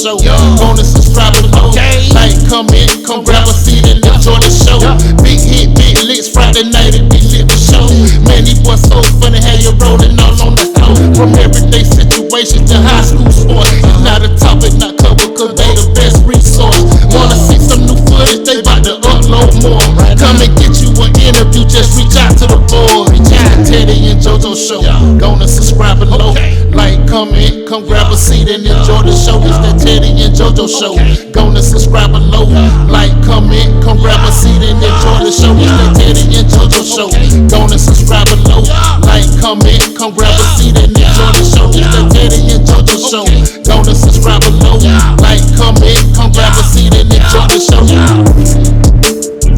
show. Gonna subscribe below. Like, comment, come grab a seat and enjoy the show. Big hit, big licks, Friday night and we lit the show. Man, these boys so funny, how you rolling all on the floor. From everyday situations to high school sports. It's not a topic, not covered, cause they the best resource. Wanna see some new footage, they bout to upload more. Come and get you an interview, just reach out to the board. Reach out to Teddy and JoJo show. Gonna subscribe below. Like, comment, come grab a seat and enjoy the show. It's that Teddy and JoJo show. Gonna subscribe below. Like, comment, come grab a seat and enjoy the show. It's that Teddy and JoJo show. Gonna subscribe below. Like, comment, come grab a seat and enjoy the show. It's that Teddy and JoJo show. Gonna subscribe below. Like, comment, come grab a seat and enjoy the show.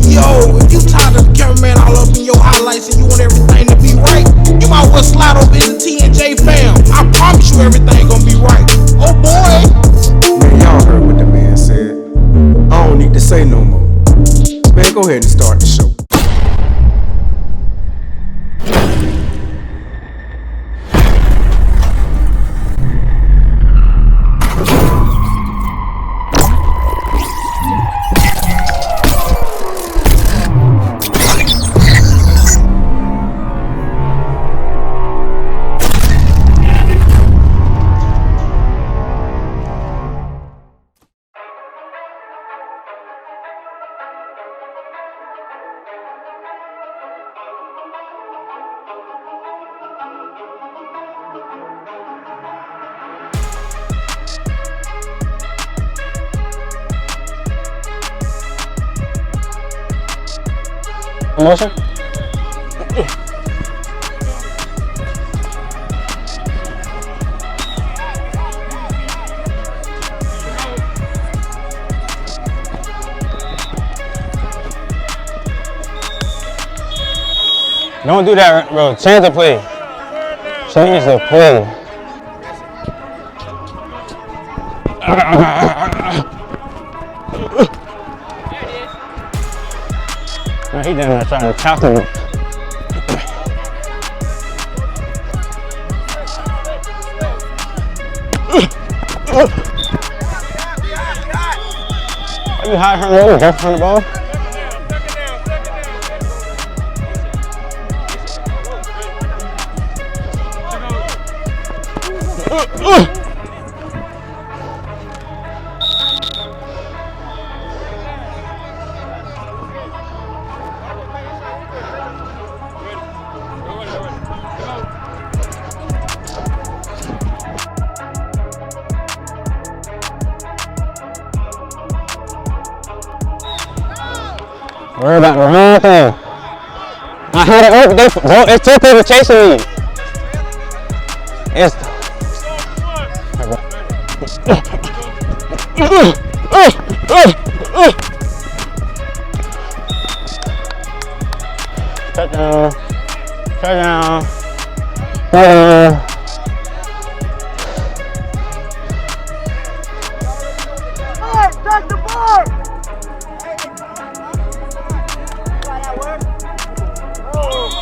Yo, if you tired of the cameraman all up in your highlights and you want everything to be right, you might well slide over in the T&J fam. I promise you everything gonna be right. Oh boy. Man, y'all heard what the man said. I don't need to say no more. Man, go ahead and start the show. Motion? Don't do that, bro. Change the play. Change the play. Man, he down there trying to tackle me. Are you high from the ball? Jump from the ball? Worry about the wrong thing. I had it open. It's two people chasing me. It's. Touchdown. Touchdown. Touchdown. Touch the board!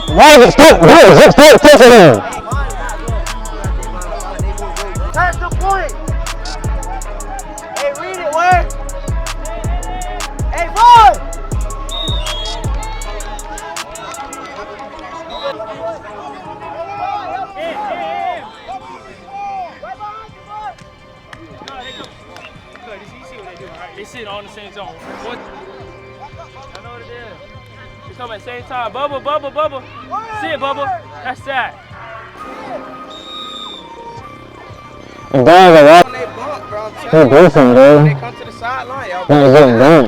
Why is it still? Touch the point! Hey, read it, where? Hey, boy! They sit all in the same zone. What? I know what it is. They come at the same time. Bubba, Bubba, Bubba. Sit, Bubba. That's that. The guys are up. They're decent, bro. They come to the sideline, y'all. They're getting done.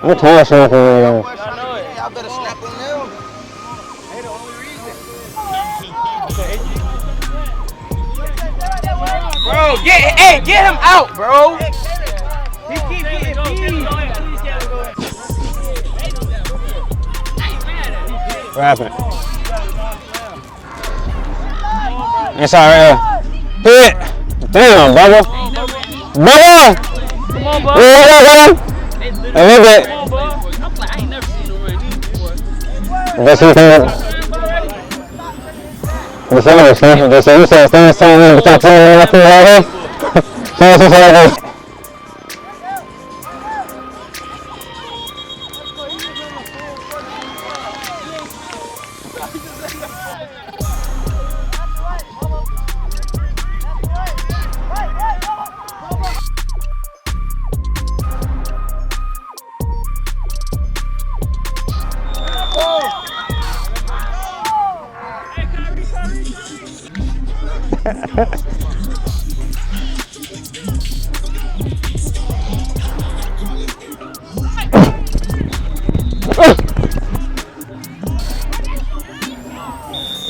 I'm tired of for you. Y'all better snap on them. They the only reason. Bro, get him out, bro. He keep getting beat. What happened? It's alright. Hit! Damn, Bubba! Bubba! Come on, Bubba. A little bit. Come on, Bubba. I'm like, I ain't never seen no run these before. That's what you think. The same as they say you said stand in without telling me nothing like this.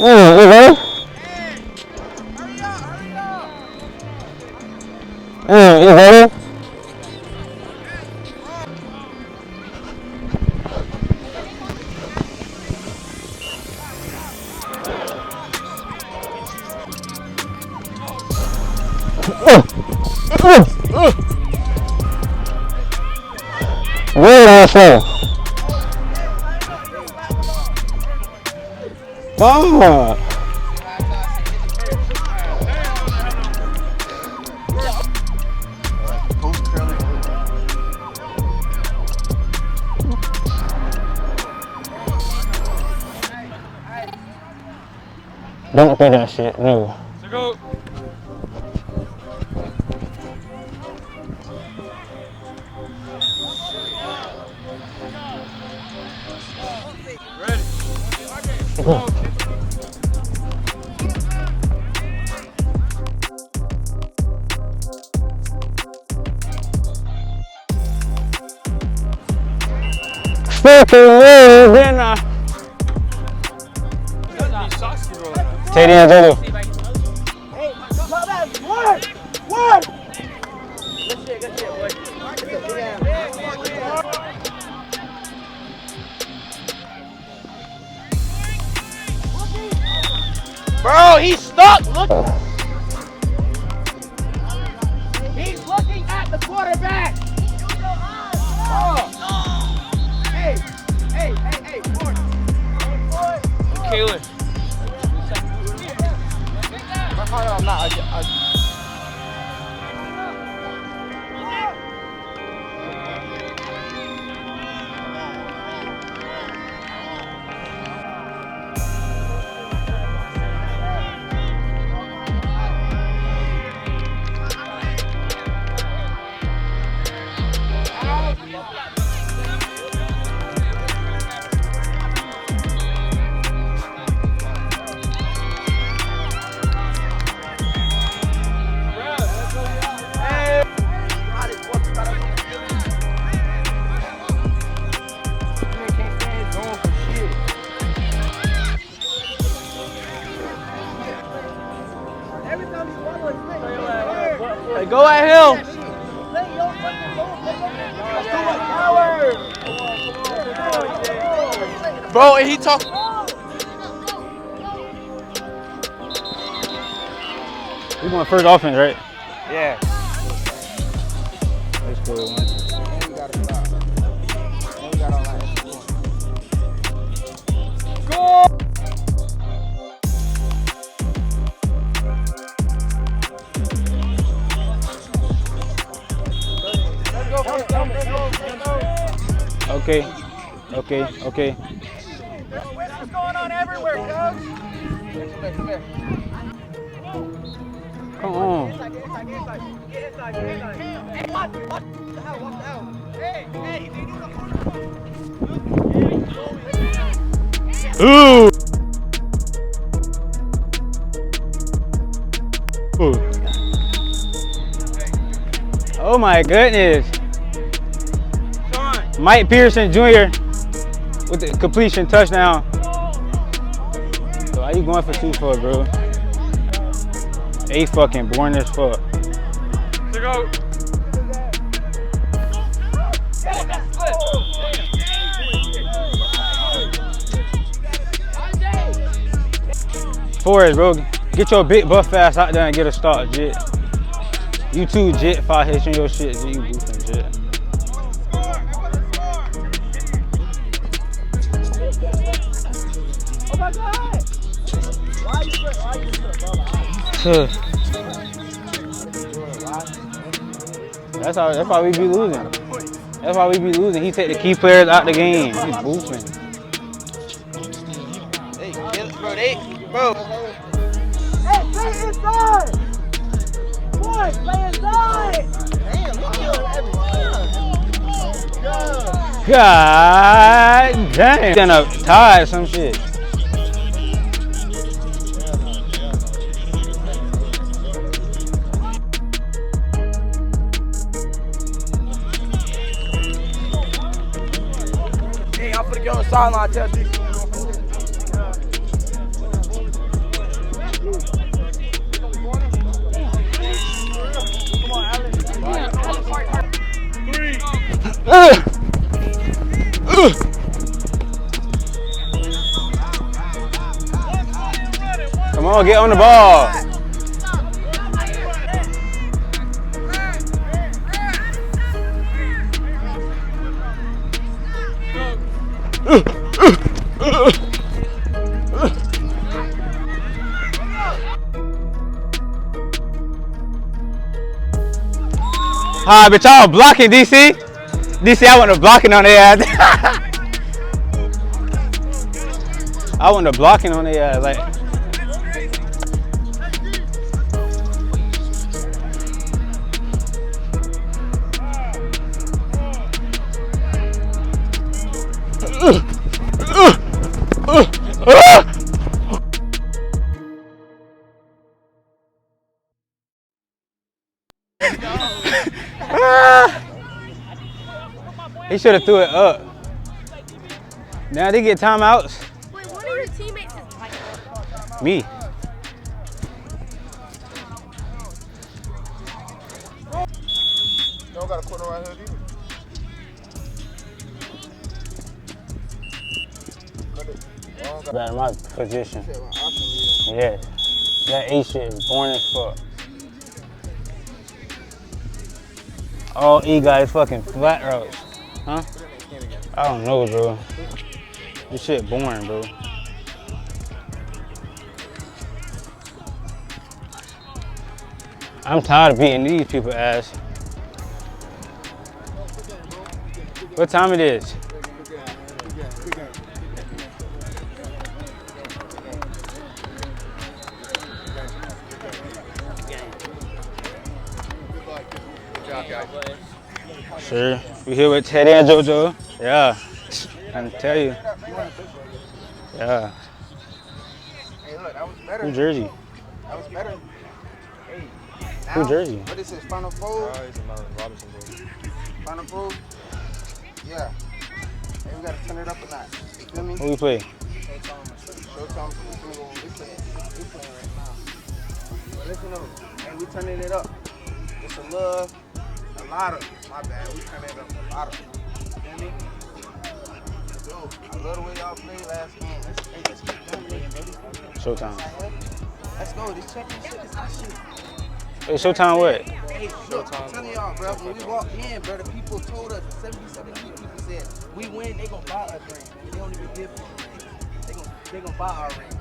ready? You ready? Where did I say? Fuck. Don't do that shit, no. So go. Ready. Then take the end, Hey, my bad. One. Good shit, boy. Bro, he's stuck. Look. He's looking at the quarterback. Oh. Hey. Kaylin. I'm not. Hey, go at him. Bro, and he talk. we going first offense, right? Yeah. That's cool, man. Okay. What's going on everywhere, coach? Come on. Hey, what the hell? Hey, Ooh. Oh my goodness. Mike Pearson Jr. with the completion touchdown. So why you going for 2 for, bro? A fucking boring as fuck. So go. Forrest, bro, get your big buff ass out there and get a start, Jit. You too, Jit, if I hit your shit, Jit, you boofing, Jit. Oh my God! Why you That's why we be losing. That's why we be losing. He take the key players out the game. He's boofing. Hey, bro. Hey, play inside! Boy, play inside! Damn, he killing every time. God damn. Stand up tied some shit. Hey, I'm finna get on the sideline, tell you. Come on, get on the ball. Alright, but y'all blocking, DC. DC, I want to blocking on their ass. I want to blocking on their ass, like. He should have threw it up. Now they get timeouts. Wait, one of your teammates is like Me. Don't got a corner right here either. Back in my position. Yeah. That A shit is boring as fuck. All E guys fucking flat routes. Huh? I don't know, bro. This shit boring, bro. I'm tired of beating these people's ass. What time it is? Sure. We here with Teddy and JoJo. Yeah. I can tell you. Yeah. Hey, look, that was better. Who jersey? That was better. Hey, Who now, jersey? What is this? Final Four? Final Four? Yeah. Hey, we gotta turn it up a notch. You feel me? Who we play? Showtime. We playing right now. But listen up. Hey, we turning it up. It's a lot of. My bad. We turning it up a lot of. You feel me? Let's go. I love the way y'all played last game. Let's keep doing it, baby. Showtime. Let's go. This championship is our shit. Hey, Showtime what? Hey, look, I'm telling y'all, bro, when we walked in, bro, the people told us, 77 people said, we win, they gonna buy us ring. They don't even give us. They gonna buy our ring.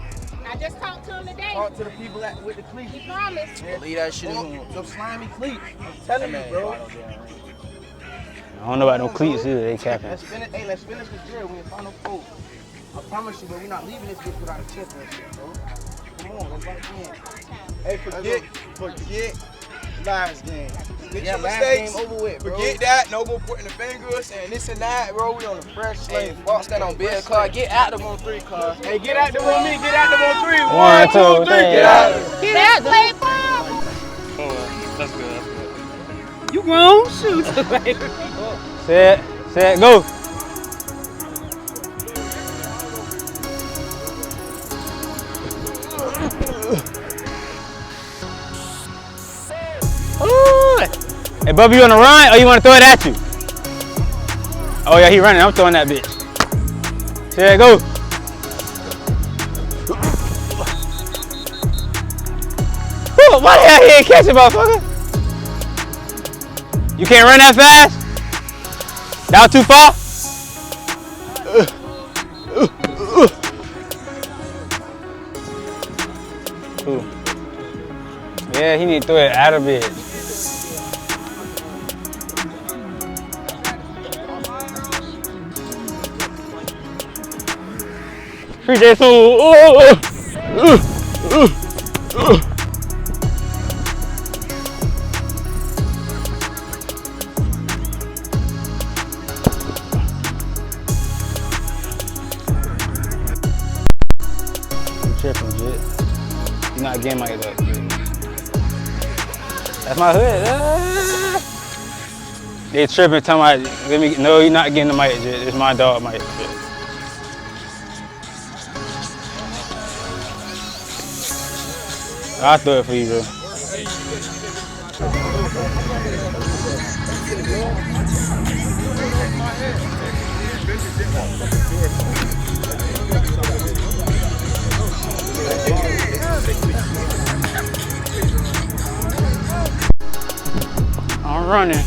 I just talked to him today. Talk to the people with the cleats. He promised. Yeah, leave that shit alone. Some slimy cleats. I'm telling you, bro. I don't know about no cleats either. They capping. Let's finish this drill. We in Final Four. I promise you, bro, we're not leaving this bitch without a championship, bro. Come on, let's lock in. Hey, forget last game. Forget your mistakes. Game over with, bro. Forget that. No more pointing the fingers and this and that, bro. We on the fresh slate. Hey, box that on bed card. Get active on 3 cards. Hey, get active on me. Get active on 3. 1, 2, 3. Get active. Get out, play ball. Oh, that's good. You grown? Shoot. Set, go. Hey, Bubba, you on the run or you want to throw it at you? Oh, yeah, he running. I'm throwing that bitch. Set, go. Whoa, why the hell he ain't catch it, motherfucker? You can't run that fast? That was too far? Ooh. Yeah, he need to throw it out of it. Appreciate you. Tripping, Jit. You're not getting my hood. That's my hood. They tripping, telling me, let me. No, you're not getting the mic, Jit. It's my dog mic. I'll throw it for you, bro. I'm running.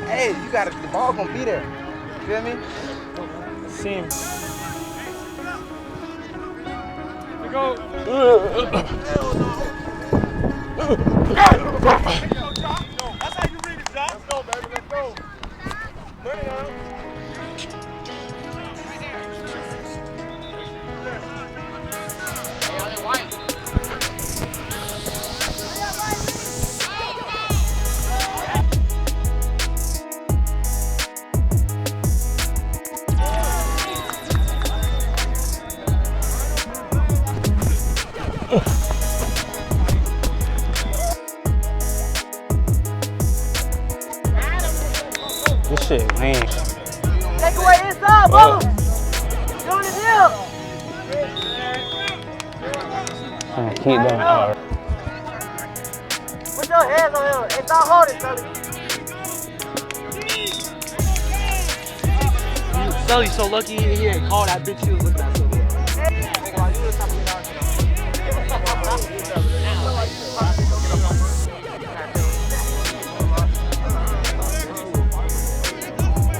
Hey, you got the ball gonna be there. You feel me? See him. Here we go. That's how you read it, John. Let's go, baby. Let's go. Bring it on. This shit lame. Take away inside, Bubba. Doing the deal. Keep doing it. Put your hands on him. Hey, stop holding, Sully. Sully's so lucky he ain't called that bitch she was looking at Sully.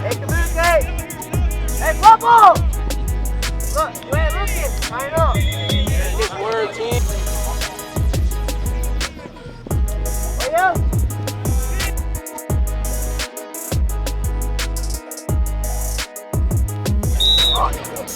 Hey, communicate. Hey, Bubba. Look, you ain't looking. I know. This word team. Hey, yo. Watch them.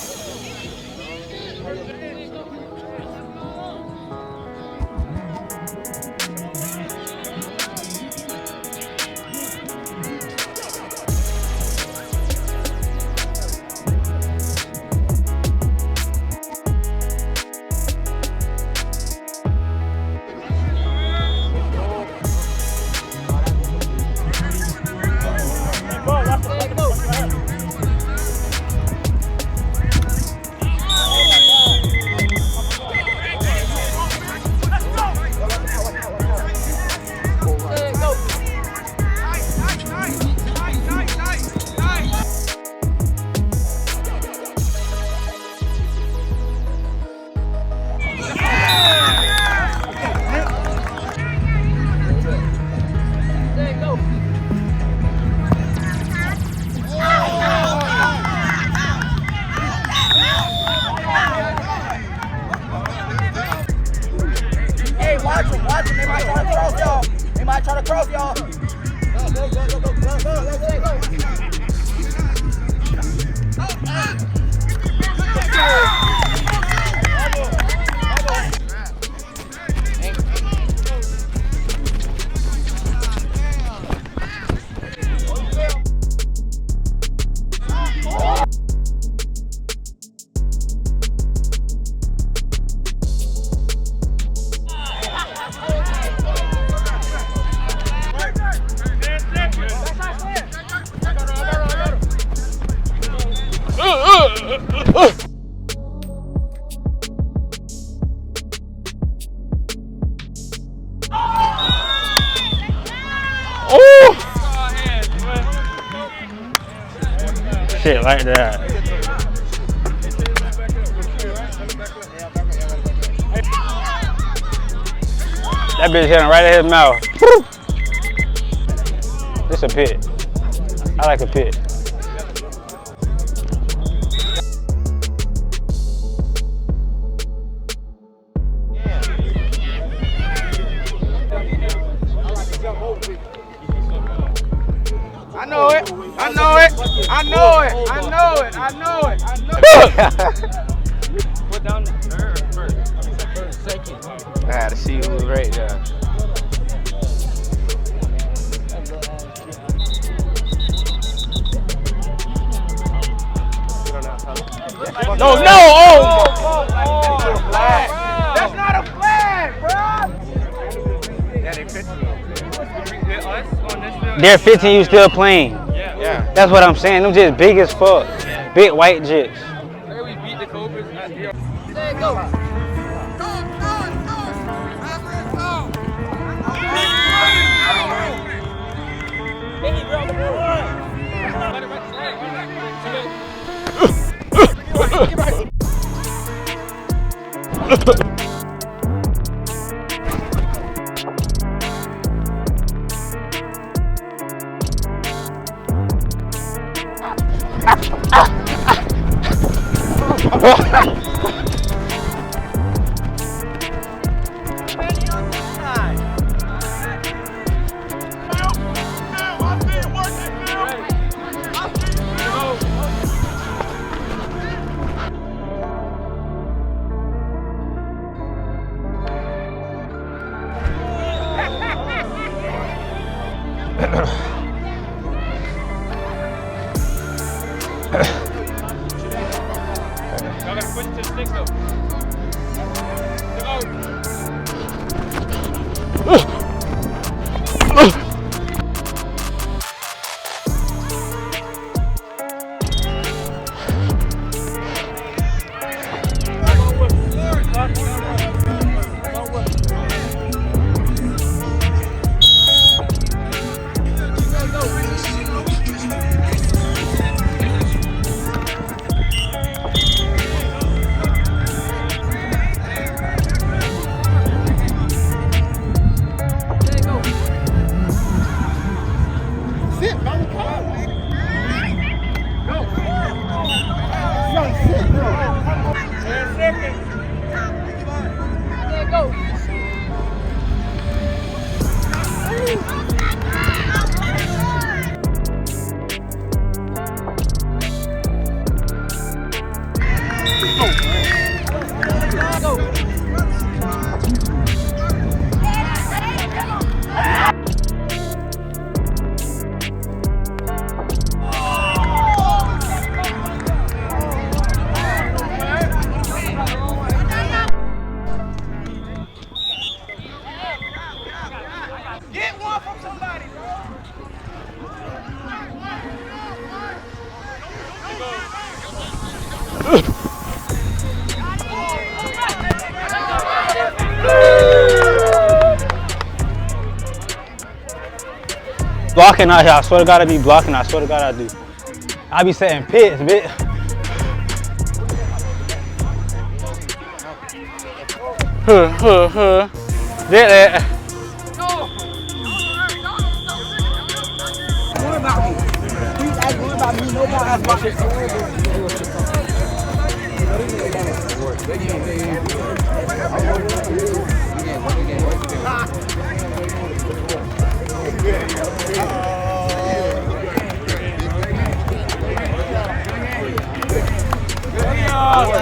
They might try to cross y'all. Shit like that. That bitch hit him right at his mouth. This a pit. I like a pit. I know it. Put down the first. Second. I had to see who was right there. No! Oh! That's not a flag, bro. They're 15, you still playing. Yeah. That's what I'm saying. Them just big as fuck. Big white jits. We beat the Cobras at the There you go. Y'all gotta push it to the sticks though. Blocking out here, I swear to God I be blocking, I swear to God I do. I be setting pits, bitch. Did that. What about me? Please ask me about me. Nobody asked about shit.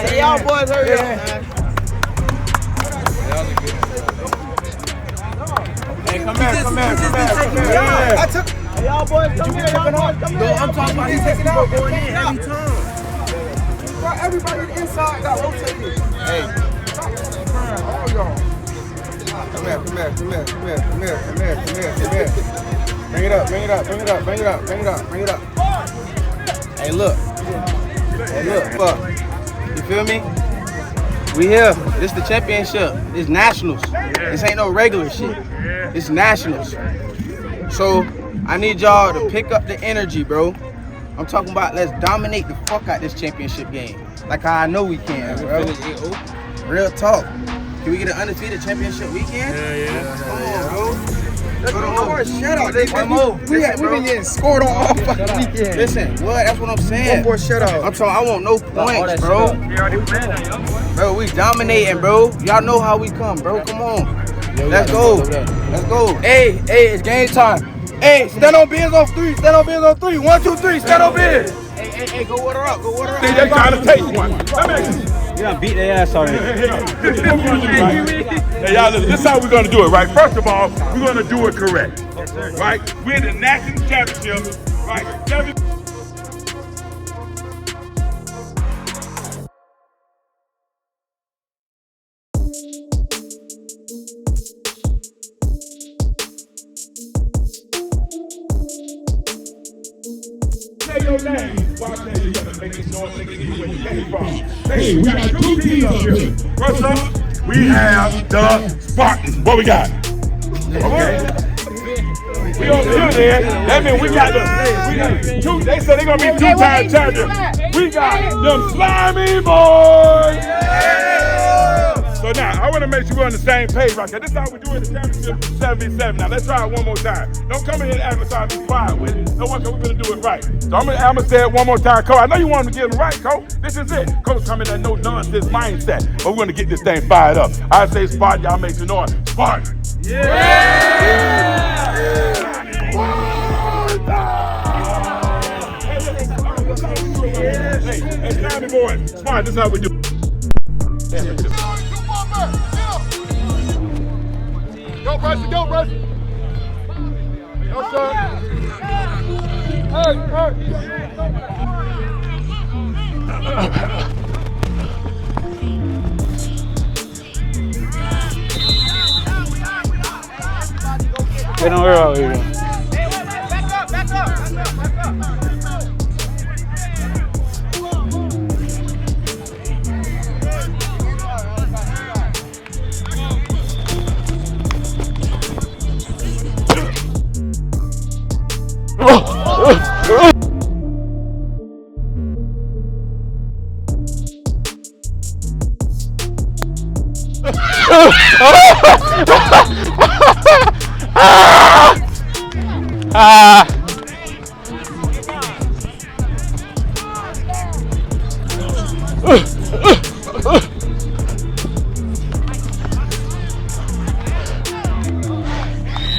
Hey, y'all boys hurry up, man. Hey, come here. I took. Hey, y'all boys, come here. Come here. I'm talking about he's taking out going in every time. Bro, everybody inside got rotated. Hey, All y'all. come here. Bring it up. Hey, look, fuck. You feel me? We here. This the championship. It's nationals. This ain't no regular shit. It's nationals. So I need y'all to pick up the energy, bro. I'm talking about let's dominate the fuck out this championship game. Like how I know we can, bro. Real talk. Can we get an undefeated championship weekend? Yeah. Come on, bro. Let's go more shutout. We've been getting scored on all fucking weekend. Listen, what? That's what I'm saying. One more shutout. I'm talking. I want no points, bro. Bro, we dominating, bro. Y'all know how we come, bro. Come on. Let's go. Let's go. Hey, it's game time. Hey, stand on Biz on 3. 1, 2, 3. Stand on Biz. Hey, go water up. They just gotta take one. You done beat their ass already. Hey, y'all, listen, this is how we're gonna do it, right? First of all, we're gonna do it correct, right? We're in the national championship, right? Say your name. Why say you gotta make it noise, nigga, get where you came from. Hey, we got 2 teams up here. First up, we have the Spartans. What we got? Okay. We over here then. That means we got two. They said they're gonna be 2-time champions. We got them Slimey boys. So But now, I want to make sure we're on the same page right there. This is how we do it in the championship 7v7. Now, let's try it one more time. Don't come in here and act like I'm quiet with it. No one, we're going to do it right. So I'm going to say it one more time. Coach, I know you want him to get him right, Coach. This is it. Coach come in that no nonsense mindset. But we're going to get this thing fired up. I say Spartan, y'all make some noise. Spartan. Hey, Slimey boys. Spartan, this is how we do it. Go, Rusty, go, Rusty. Go, sir. Hurt. They don't worry about it. Back up.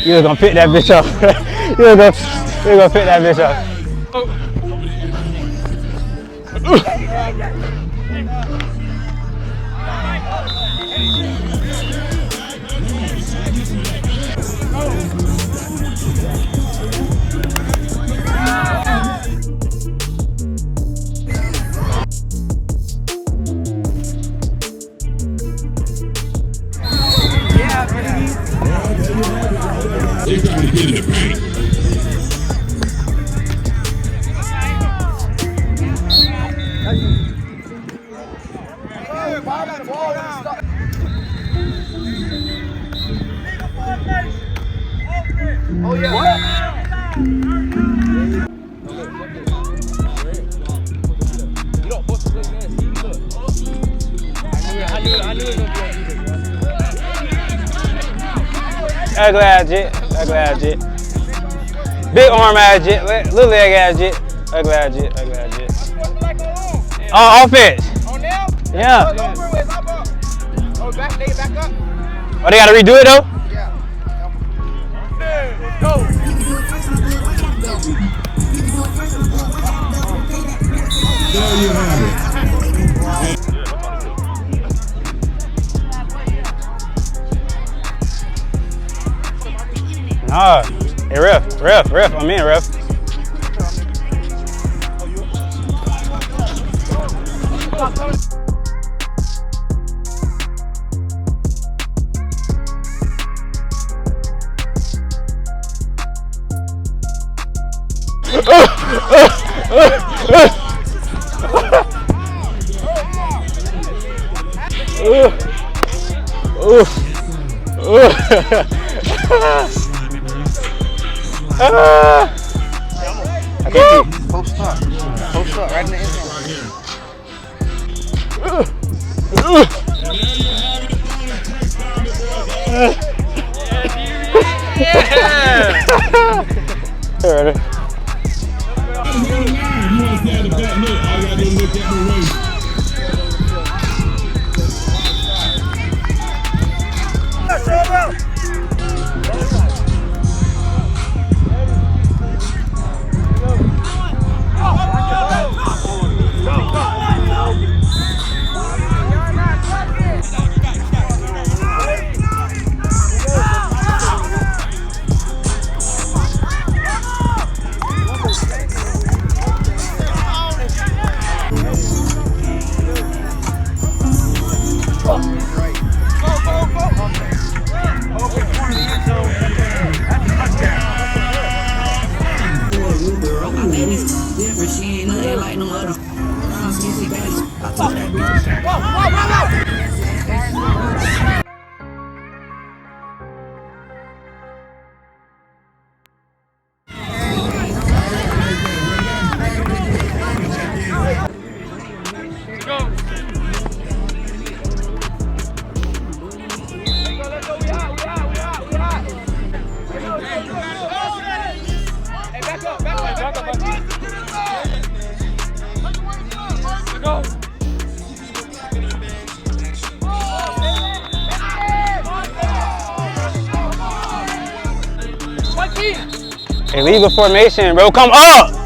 You're gonna pick that bitch up. You're gonna pick that bitch up. They're trying to get in the paint. Oh, yeah. You don't bust the play, man. See, look. I knew it was going to be like Ugly ass jit. Big arm ass jit. Little leg ass jit. Ugly ass jit. Offense. On now? Yeah. Oh, back up. Oh, they gotta redo it though? Yeah. Go. There you have it. Nah. Hey, ref. I'm in, ref. Post up right in the end zone. Illegal formation, bro. Come up.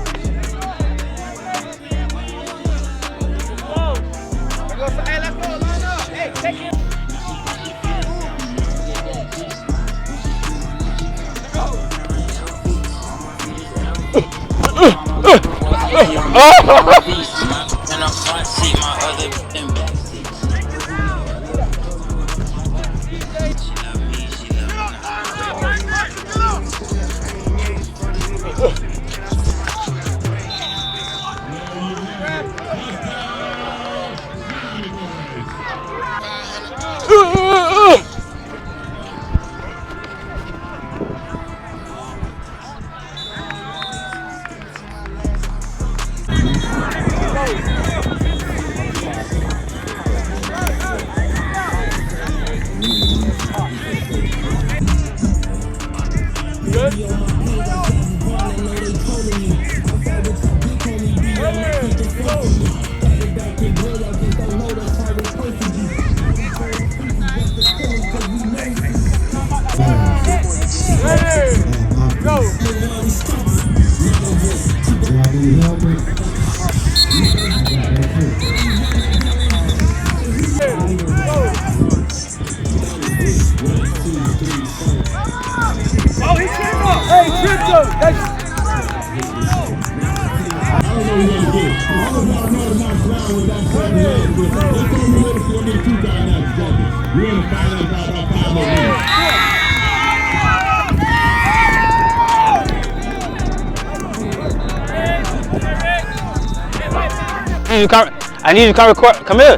I need you to come record. Come here.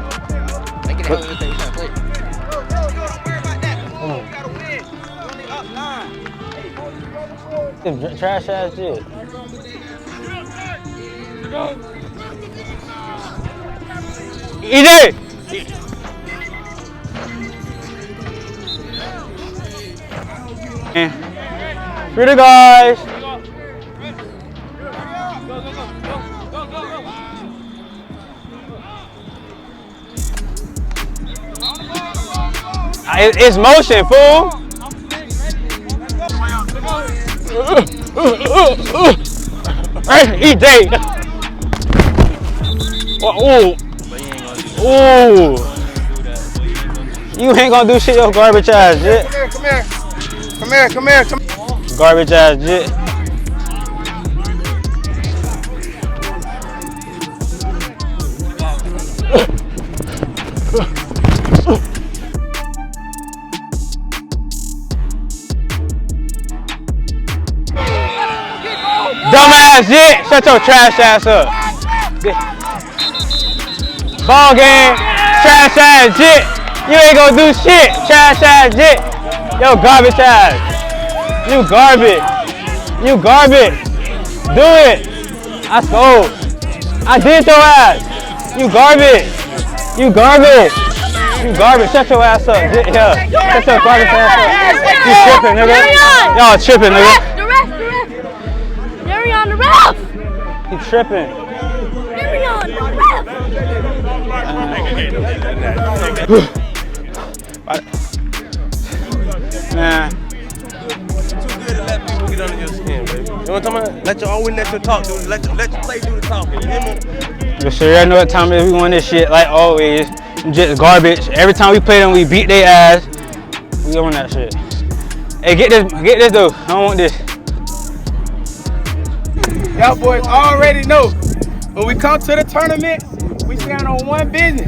Trash ass shit. EJ! Free the guys. It's motion, fool. EJ. Ooh. Ooh. You ain't gonna do shit, yo, garbage ass shit. Come here. Garbage ass shit. Dumbass shit. Shut your trash ass up. Ball game. Trash ass shit. You ain't gonna do shit. Trash ass shit. Yo, garbage ass. You garbage. You garbage. Do it. I scored. I did your ass. You garbage. You garbage. You garbage. Shut your ass up. Yeah. Shut your garbage ass up. You tripping, nigga. Y'all tripping, nigga. The ref! He tripping. Man. Too good to let people get under your skin, baby. You know what I'm talking about? Let your talk do. Let your play do the talking. You hear me? You sure y'all know what time it is? We want this shit like always. Just garbage. Every time we play them, we beat their ass. We on that shit. Hey, get this though. I don't want this. Y'all boys already know when we come to the tournament, we stand on one business.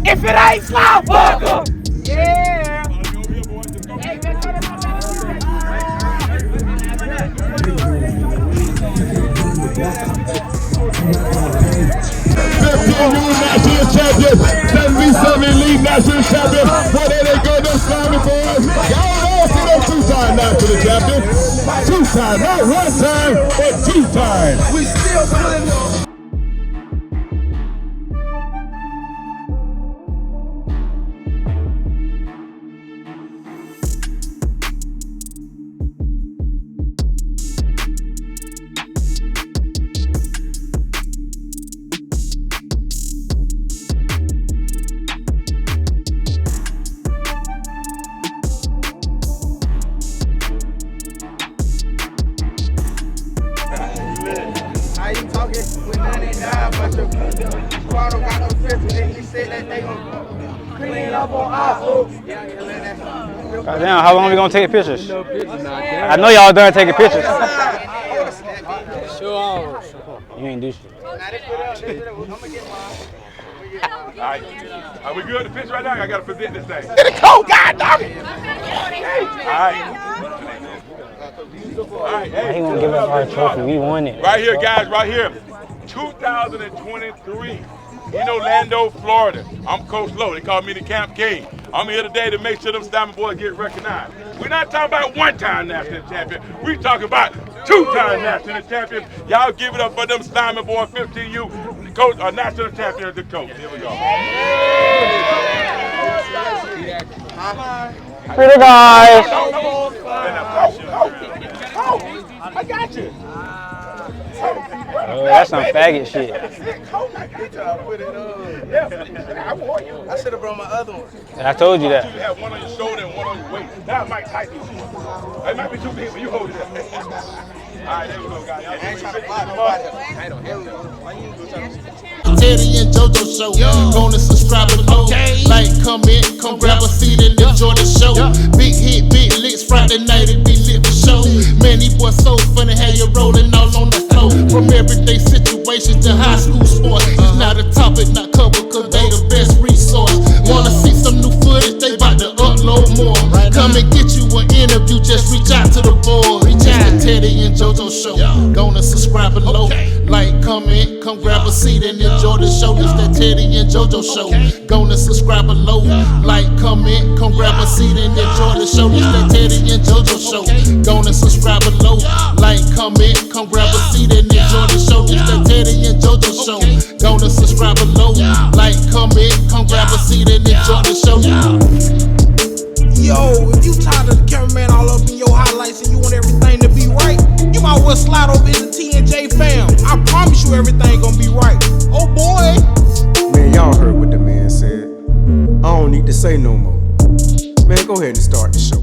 If it ain't slap, fuck 'em. Yeah. National champion, 77 league national champion. Boy, there they go, them Slimey boys. Y'all all see them 2-time national champion. 2-time, not 1 time, but 2 times. We still putting on. Nah, but the squad got no picture. They said that they gonna clean up on our folks. Goddamn, how long we gonna take pictures? I know y'all done taking pictures. You ain't do shit. Alright, are we good to pitch right now? I gotta present this thing. Get a coat, God dog it! Alright, hey, He won't give us our trophy. We won it. right here, guys, right here. 2023 in Orlando, Florida. I'm Coach Lowe. They call me the Camp King. I'm here today to make sure them Slimey boys get recognized. We're not talking about one-time national champion. We're talking about two-time national champion. Y'all give it up for them Slimey boys, 15U, coach, national champion, the coach. Here we go. For the guys. I got you. Oh, that's some faggot shit. I should have brought my other one. I told you that. You have one on your shoulder and one on your waist. That might tighten you. It might be too big, but you hold it up. All right, there we go, guys. I ain't trying to block nobody. Teddy and JoJo show. Gonna subscribe below. Like, comment, come grab a seat and enjoy the show. Big hit, big licks, Friday night it be lit for show. Man, these boys so funny, how you rolling all on the floor. From everyday situations to high school sports. It's not a topic, not covered, cause they the best resource. Wanna see some new footage, they bout to upload more. Come and get you an interview, just reach out to the board. Reach out to Teddy and JoJo show. Gonna subscribe below. Like, comment, come grab a seat and enjoy the show. It's that Teddy and JoJo show. Gonna subscribe below. Like, comment, come grab a seat and enjoy the show. It's that Teddy and JoJo show. Gonna subscribe below. Like, comment, come grab a seat and enjoy the show. It's that Teddy and JoJo show. Gonna subscribe below. Like, comment, come grab a seat and enjoy the show. Yo, if you tired of the cameraman all up in your highlights and you want everything to be right, you might well slide over in the T&J fam. I promise you everything gonna be right. Oh boy. Man, y'all heard what the man said. I don't need to say no more. Man, go ahead and start the show.